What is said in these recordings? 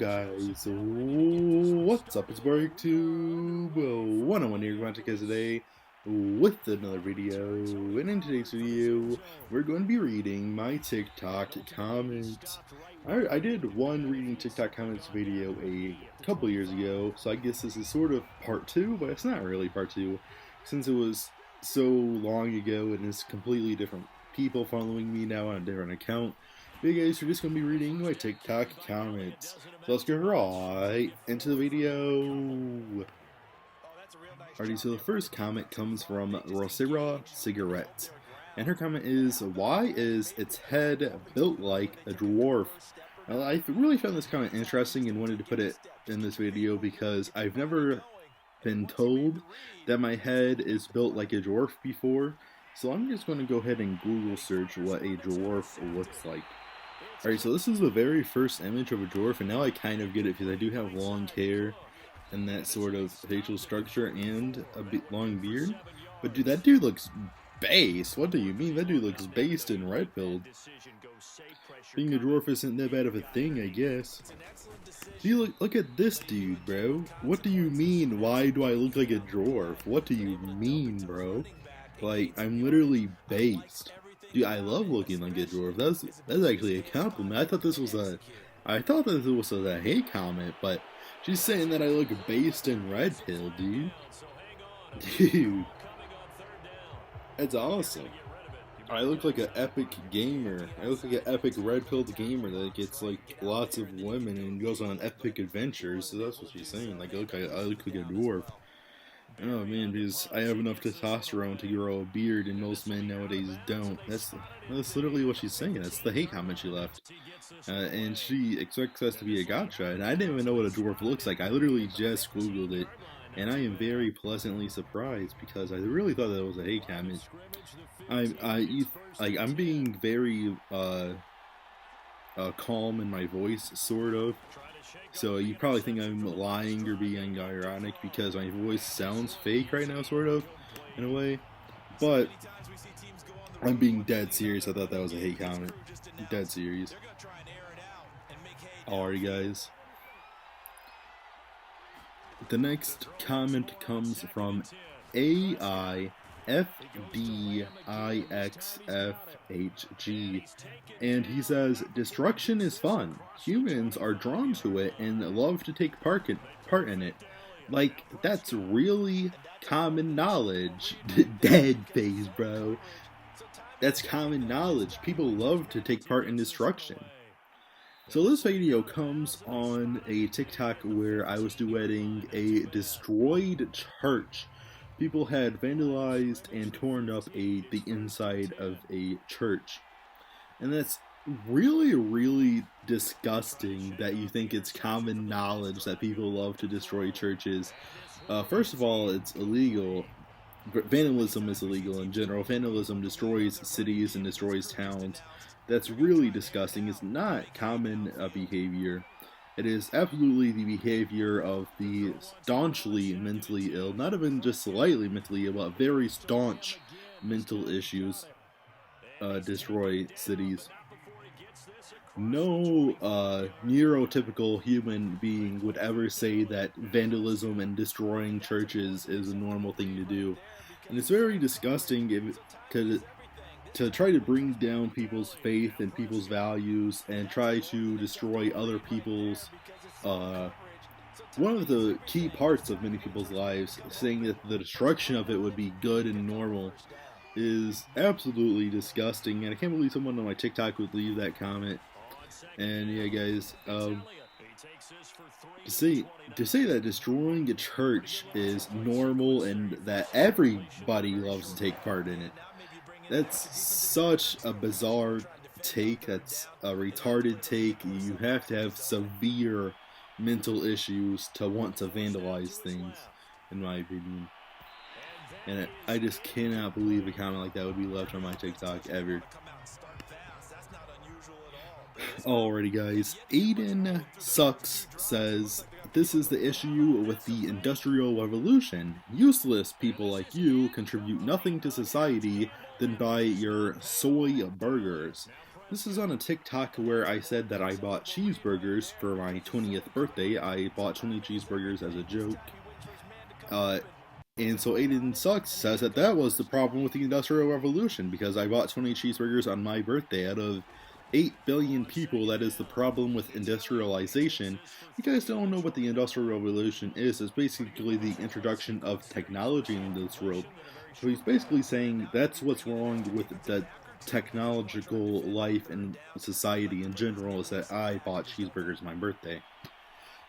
guys, what's up? It's BreakTube 101 here, going to today with another video, and in today's video, we're going to be reading my TikTok comments. I did one reading TikTok comments video a couple years ago, so I guess this is sort of part 2, but it's not really part 2, since it was so long ago and it's completely different people following me now on a different account. Hey guys, we're just going to be reading my TikTok comments. So let's get right into the video. Alrighty, so the first comment comes from Rosira Cigarette. And her comment is, why is its head built like a dwarf? Now, I really found this comment interesting and wanted to put it in this video because I've never been told that my head is built like a dwarf before. So I'm just going to go ahead and Google search what a dwarf looks like. Alright, so this is the very first image of a dwarf, and now I kind of get it because I do have long hair and that sort of facial structure and a long beard. But dude, that dude looks based. What do you mean? That dude looks based and red-pilled. Being a dwarf isn't that bad of a thing, I guess. See, look at this dude, bro. What do you mean, why do I look like a dwarf? What do you mean, bro? Like, I'm literally based. Dude, I love looking like a dwarf. That's actually a compliment. I thought this was a hate comment, but she's saying that I look based and red pill, dude. Dude, that's awesome. I look like an epic gamer. I look like an epic red pilled gamer that gets like lots of women and goes on epic adventures. So that's what she's saying. Like I look like a dwarf. Oh man, because I have enough testosterone to grow a beard and most men nowadays don't. That's literally what she's saying. That's the hate comment she left. And she expects us to be a gotcha, and I didn't even know what a dwarf looks like. I literally just Googled it, and I am very pleasantly surprised because I really thought that it was a hate comment. I'm being very calm in my voice, sort of. So you probably think I'm lying or being ironic because my voice sounds fake right now, sort of, in a way. But I'm being dead serious. I thought that was a hate comment. Dead serious. Alright, guys. The next comment comes from AIFDIXFHG, and he says, destruction is fun. Humans are drawn to it and love to take part in it. Like, that's really common knowledge. Dead face, bro. That's common knowledge. People love to take part in destruction. So this video comes on a TikTok where I was duetting a destroyed church. People had vandalized and torn up the inside of a church. And that's really, really disgusting that you think it's common knowledge that people love to destroy churches. First of all, it's illegal. Vandalism is illegal in general. Vandalism destroys cities and destroys towns. That's really disgusting. It's not common behavior. It is absolutely the behavior of the staunchly mentally ill, not even just slightly mentally ill, but very staunch mental issues destroy cities. No neurotypical human being would ever say that vandalism and destroying churches is a normal thing to do. And it's very disgusting to try to bring down people's faith and people's values and try to destroy other people's one of the key parts of many people's lives, saying that the destruction of it would be good and normal, is absolutely disgusting. And I can't believe someone on my TikTok would leave that comment. And yeah, guys, to say that destroying a church is normal and that everybody loves to take part in it, that's such a bizarre take. That's a retarded take. You have to have severe mental issues to want to vandalize things, in my opinion. And I just cannot believe a comment like that would be left on my TikTok ever. Alrighty, guys. Aiden Sucks says, this is the issue with the Industrial Revolution. Useless people like you contribute nothing to society than buy your soy burgers. This is on a TikTok where I said that I bought cheeseburgers for my 20th birthday. I bought 20 cheeseburgers as a joke. And so Aiden Sucks says that that was the problem with the Industrial Revolution, because I bought 20 cheeseburgers on my birthday. Out of 8 billion people, that is the problem with industrialization. You guys don't know what the Industrial Revolution is. It's basically the introduction of technology into this world. So he's basically saying that's what's wrong with the technological life and society in general, is that I bought cheeseburgers on my birthday.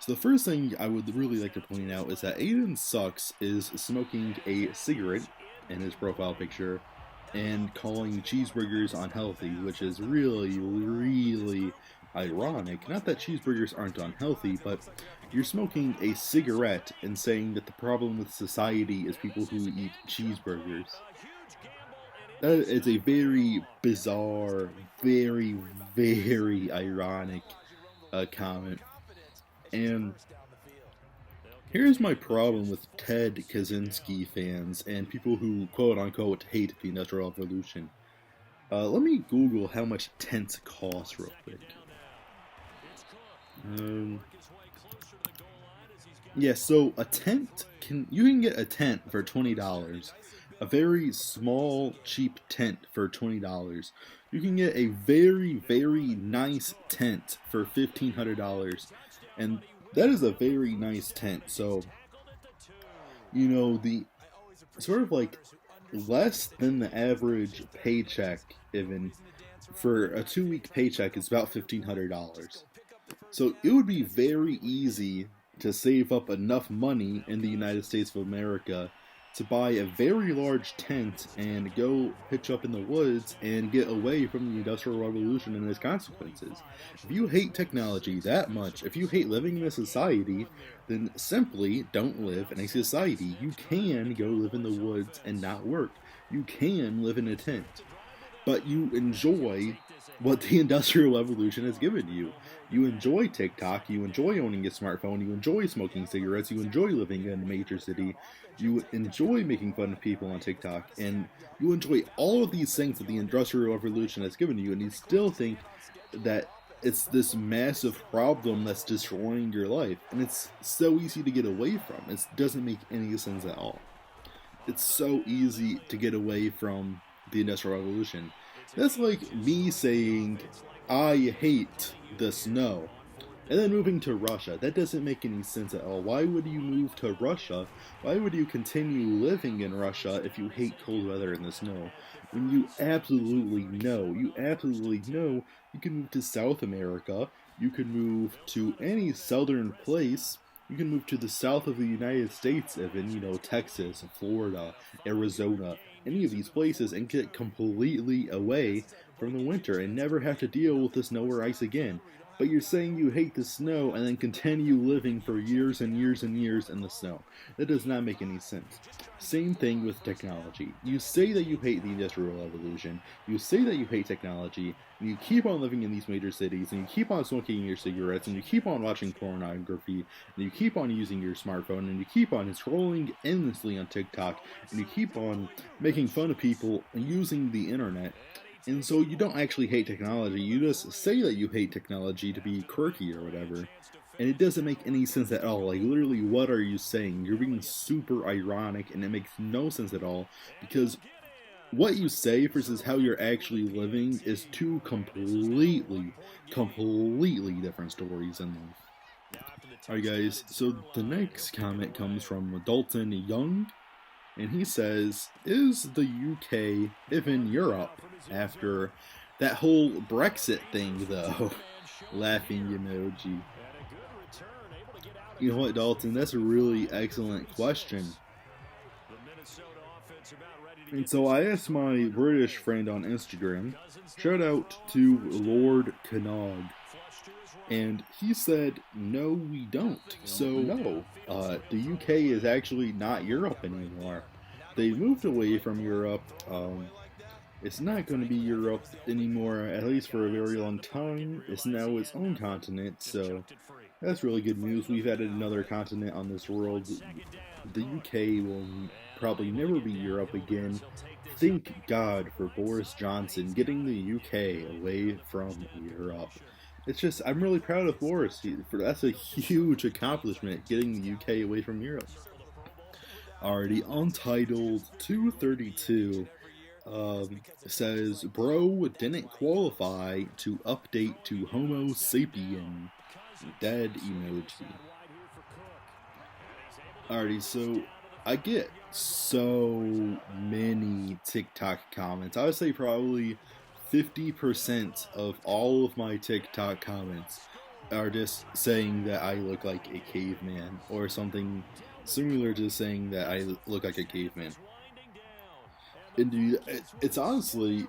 So the first thing I would really like to point out is that Aiden Sucks is smoking a cigarette in his profile picture and calling cheeseburgers unhealthy, which is really, really ironic. Not that cheeseburgers aren't unhealthy, but you're smoking a cigarette and saying that the problem with society is people who eat cheeseburgers. That is a very bizarre, very, very ironic comment. And here's my problem with Ted Kaczynski fans and people who quote-unquote hate the Industrial Revolution. Let me Google how much tents cost real quick. Yeah, so a tent, you can get a tent for $20. A very small, cheap tent for $20. You can get a very, very nice tent for $1,500. And that is a very nice tent. So, you know, the sort of like less than the average paycheck, even for a 2-week paycheck, is about $1,500. So it would be very easy to save up enough money in the United States of America to buy a very large tent and go pitch up in the woods and get away from the Industrial Revolution and its consequences. If you hate technology that much, if you hate living in a society, then simply don't live in a society. You can go live in the woods and not work. You can live in a tent. But you enjoy what the Industrial Revolution has given you. You enjoy TikTok, you enjoy owning a smartphone, you enjoy smoking cigarettes, you enjoy living in a major city, you enjoy making fun of people on TikTok, and you enjoy all of these things that the Industrial Revolution has given you, and you still think that it's this massive problem that's destroying your life, and it's so easy to get away from. It doesn't make any sense at all. It's so easy to get away from the Industrial Revolution. That's like me saying, I hate the snow, and then moving to Russia. That doesn't make any sense at all. Why would you move to Russia? Why would you continue living in Russia if you hate cold weather and the snow? When you absolutely know you can move to South America, you can move to any southern place, you can move to the south of the United States even, you know, Texas, Florida, Arizona, any of these places, and get completely away from the winter and never have to deal with the snow or ice again. But you're saying you hate the snow and then continue living for years and years and years in the snow. That does not make any sense. Same thing with technology. You say that you hate the Industrial Revolution, you say that you hate technology, and you keep on living in these major cities, and you keep on smoking your cigarettes, and you keep on watching pornography, and you keep on using your smartphone, and you keep on scrolling endlessly on TikTok, and you keep on making fun of people and using the internet. And so you don't actually hate technology, you just say that you hate technology to be quirky or whatever. And it doesn't make any sense at all. Like, literally, what are you saying? You're being super ironic, and it makes no sense at all, because what you say versus how you're actually living is two completely different stories in life. Alright guys, so the next comment comes from Dalton Young, and he says, is the UK even Europe after that whole Brexit thing though? Laughing emoji. You know what, Dalton, that's a really excellent question. And so I asked my British friend on Instagram, shout out to Lord Canog, and he said, no, we don't. So, no, the UK is actually not Europe anymore. They moved away from Europe. It's not going to be Europe anymore, at least for a very long time. It's now its own continent, so that's really good news. We've added another continent on this world. The UK will probably never be Europe again thank God for Boris Johnson getting the UK away from Europe. It's just, I'm really proud of Boris. That's a huge accomplishment, getting the UK away from Europe. Already, Untitled 232 says, Bro didn't qualify to update to Homo sapien. Dead emoji. Alrighty, so I get so many TikTok comments. I would say probably 50% of all of my TikTok comments are just saying that I look like a caveman, or something similar to saying that I look like a caveman. And it's honestly,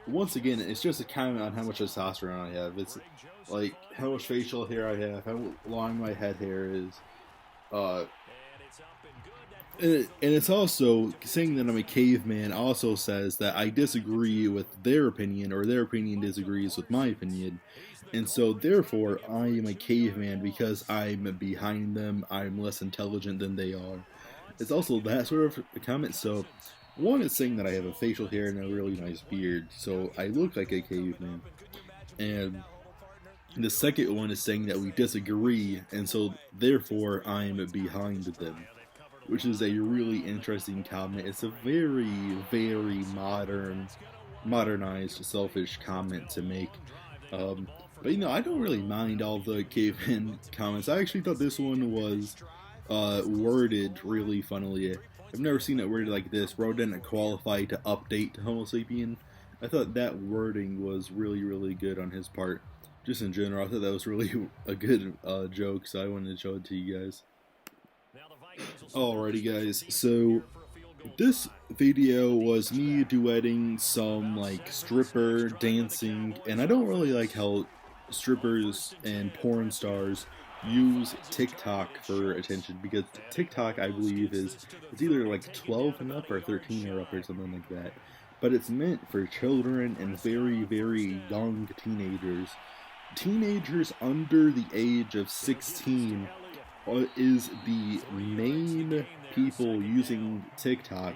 once again, it's just a comment on how much testosterone I have. It's like how much facial hair I have, how long my head hair is. And it's also saying that I'm a caveman also says that I disagree with their opinion, or their opinion disagrees with my opinion. And so therefore I am a caveman because I'm behind them, I'm less intelligent than they are. It's also that sort of comment. So one is saying that I have a facial hair and a really nice beard, so I look like a caveman. And the second one is saying that we disagree, and so therefore I'm behind them, which is a really interesting comment. It's a very, very modernized, selfish comment to make. But I don't really mind all the caveman comments. I actually thought this one was worded really funnily. I've never seen it worded like this. Bro didn't qualify to update to Homo sapien. I thought that wording was really, really good on his part. Just in general, I thought that was really a good joke, so I wanted to show it to you guys. Alrighty guys, so this video was me duetting some stripper dancing, and I don't really like how strippers and porn stars use TikTok for attention, because TikTok, I believe, it's either 12 and up or 13 or up or something like that, but it's meant for children and very, very young teenagers under the age of 16 is the main people using TikTok.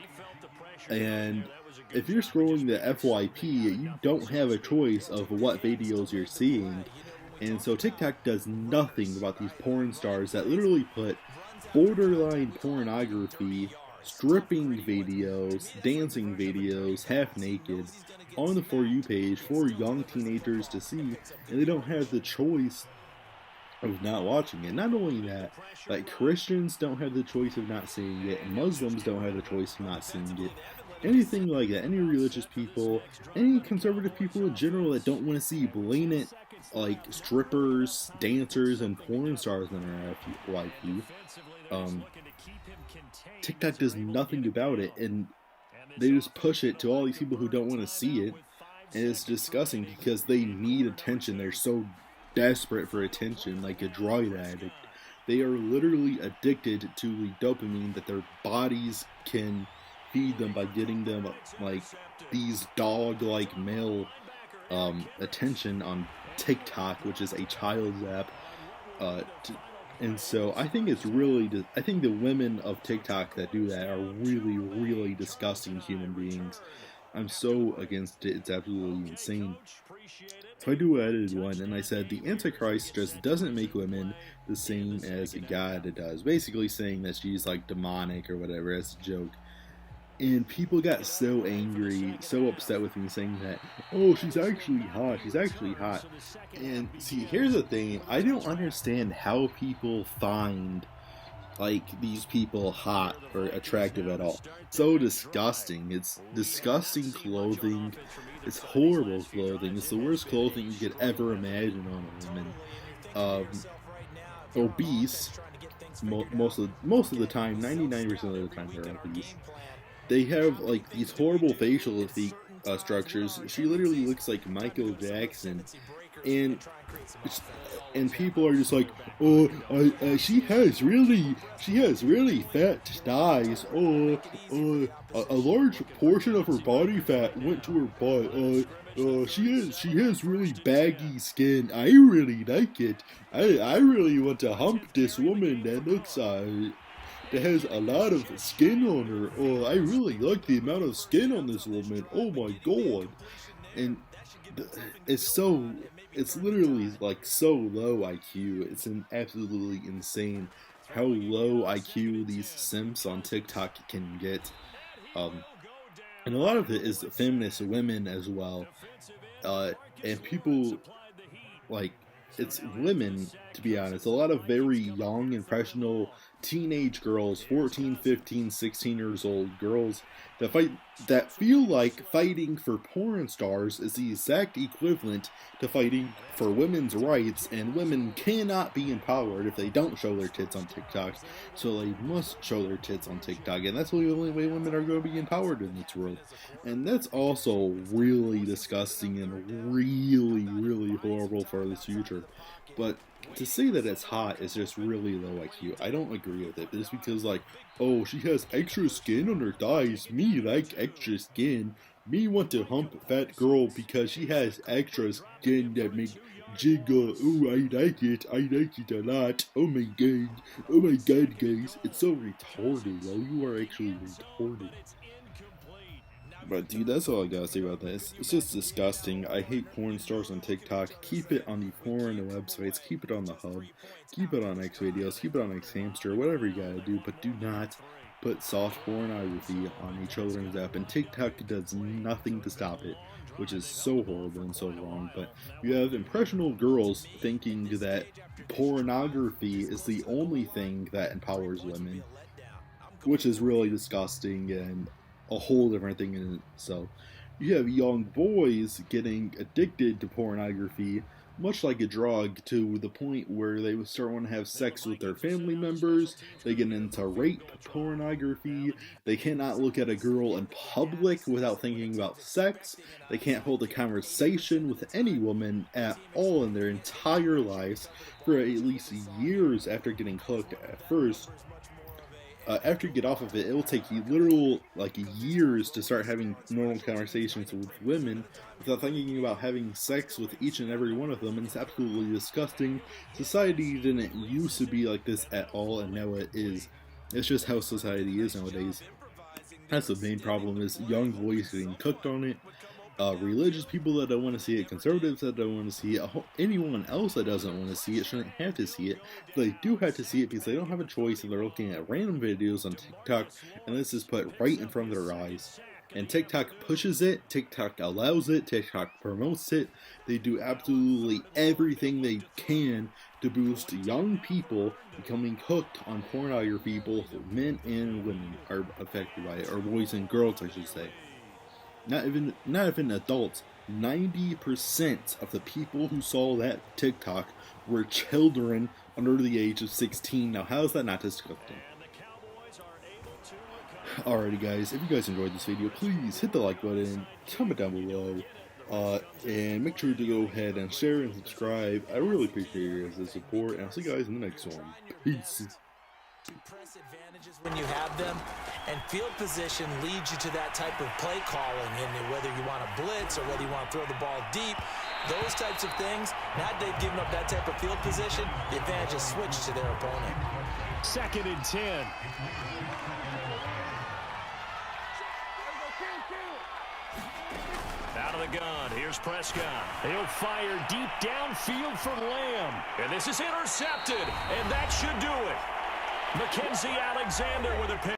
And if you're scrolling the FYP, you don't have a choice of what videos you're seeing. And so TikTok does nothing about these porn stars that literally put borderline pornography, stripping videos, dancing videos, half naked, on the For You page for young teenagers to see, and they don't have the choice of not watching it. Not only that, Christians don't have the choice of not seeing it, and Muslims don't have the choice of not seeing it. Anything like that, any religious people, any conservative people in general that don't want to see blatant strippers, dancers, and porn stars in their FYP, TikTok does nothing about it, and they just push it to all these people who don't want to see it, and it's disgusting because they need attention. They're so desperate for attention, like a drug addict. They are literally addicted to the dopamine that their bodies can feed them by getting them these dog-like male attention on TikTok, which is a child's app. And so I think I think the women of TikTok that do that are really, really disgusting human beings. I'm so against it, it's absolutely insane. So I duetted one, and I said the Antichrist just doesn't make women the same as God does. Basically saying that she's demonic or whatever, as a joke. And people got so angry, so upset with me, saying that, oh, she's actually hot. And see, here's the thing, I don't understand how people find these people hot or attractive at all. So disgusting. It's disgusting clothing. It's horrible clothing. It's the worst clothing you could ever imagine on a woman. Obese. Most of the time, 99% of the time they're obese. They have these horrible facial structures. She literally looks like Michael Jackson, and people are just like, oh, she has really fat thighs. Oh, a large portion of her body fat went to her butt. She has really baggy skin. I really like it. I really want to hump this woman that looks that has a lot of skin on her. Oh, I really like the amount of skin on this woman. Oh my god. And it's literally like so low IQ. It's absolutely insane how low IQ these simps on TikTok can get. And a lot of it is feminist women as well. And people, like, it's women, to be honest, a lot of very young, impressionable teenage girls, 14, 15, 16 years old girls that feel like fighting for porn stars is the exact equivalent to fighting for women's rights, and women cannot be empowered if they don't show their tits on TikTok, so they must show their tits on TikTok, and that's the only way women are going to be empowered in this world. And that's also really disgusting and really, really horrible for the future. But to say that it's hot is just really low IQ. I don't agree with it. Just because, like, oh, she has extra skin on her thighs. Me like extra skin. Me want to hump fat girl because she has extra skin that make jiggle. Oh, I like it. I like it a lot. Oh my god. Oh my god, guys. It's so retarded. Well, you are actually retarded. But dude, that's all I gotta say about this. It's just disgusting. I hate porn stars on TikTok. Keep it on the porn websites. Keep it on the hub. Keep it on X videos. Keep it on X Hamster. Whatever you gotta do. But do not put soft pornography on a children's app. And TikTok does nothing to stop it, which is so horrible and so wrong. But you have impressionable girls thinking that pornography is the only thing that empowers women, which is really disgusting and a whole different thing in itself. You have young boys getting addicted to pornography, much like a drug, to the point where they would start wanting to have sex with their family members. They get into rape pornography. They cannot look at a girl in public without thinking about sex. They can't hold a conversation with any woman at all in their entire lives for at least years after getting hooked at first. After you get off of it, it will take you literal years to start having normal conversations with women without thinking about having sex with each and every one of them, and it's absolutely disgusting. Society didn't used to be like this at all, and now it is. It's just how society is nowadays. That's the main problem, is young boys getting cooked on it. Religious people that don't want to see it, conservatives that don't want to see it, anyone else that doesn't want to see it shouldn't have to see it. They do have to see it because they don't have a choice, and they're looking at random videos on TikTok, and this is put right in front of their eyes. And TikTok pushes it, TikTok allows it, TikTok promotes it. They do absolutely everything they can to boost young people becoming hooked on pornography. Both men and women are affected by it, or boys and girls, I should say. Not even adults. 90% of the people who saw that TikTok were children under the age of 16. Now, how is that not disgusting? Alrighty, guys, if you guys enjoyed this video, please hit the like button, comment down below, and make sure to go ahead and share and subscribe. I really appreciate your guys' support, and I'll see you guys in the next one. Peace. Press advantages when you have them, and field position leads you to that type of play calling, and whether you want to blitz or whether you want to throw the ball deep, those types of things. Now they've given up that type of field position, the advantage is switched to their opponent. 2nd and 10. Out of the gun, here's Prescott. He'll fire deep downfield for Lamb. And this is intercepted, and that should do it. Mackenzie Alexander with a pick.